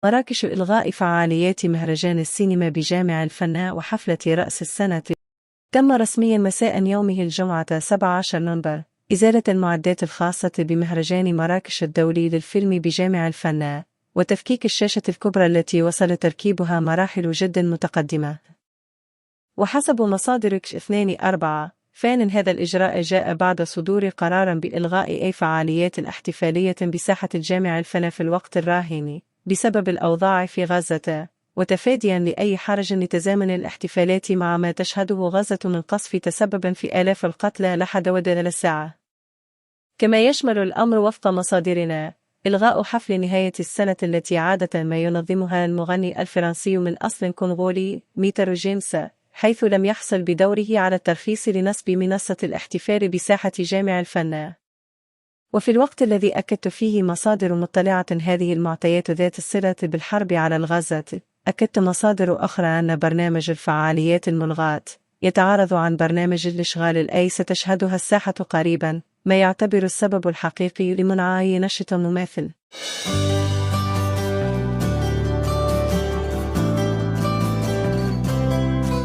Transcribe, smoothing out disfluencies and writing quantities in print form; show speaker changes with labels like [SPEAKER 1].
[SPEAKER 1] مراكش إلغاء فعاليات مهرجان السينما بجامع الفناء وحفلة رأس السنة. تم رسميا مساء يومه الجمعة 17 نوفمبر إزالة المعدات الخاصة بمهرجان مراكش الدولي للفيلم بجامع الفناء، وتفكيك الشاشة الكبرى التي وصل تركيبها مراحل جدا متقدمة. وحسب مصادر 2/4 فان هذا الإجراء جاء بعد صدور قرار بإلغاء أي فعاليات احتفالية بساحة الجامع الفناء في الوقت الراهن بسبب الأوضاع في غزة، وتفاديا لأي حرج لتزامن الاحتفالات مع ما تشهده غزة من قصف تسببا في آلاف القتلى لحد ودن الساعة. كما يشمل الأمر وفق مصادرنا إلغاء حفل نهاية السنة التي عادة ما ينظمها المغني الفرنسي من أصل كونغولي ميتر جيمس، حيث لم يحصل بدوره على الترخيص لنصب منصة الاحتفال بساحة جامع الفناء. وفي الوقت الذي أكدت فيه مصادر مطلعة هذه المعطيات ذات الصلة بالحرب على الغزة، أكدت مصادر أخرى أن برنامج الفعاليات الملغاة يتعارض عن برنامج الإشغال الآي ستشهدها الساحة قريبا، ما يعتبر السبب الحقيقي لمنعي نشط مماثل.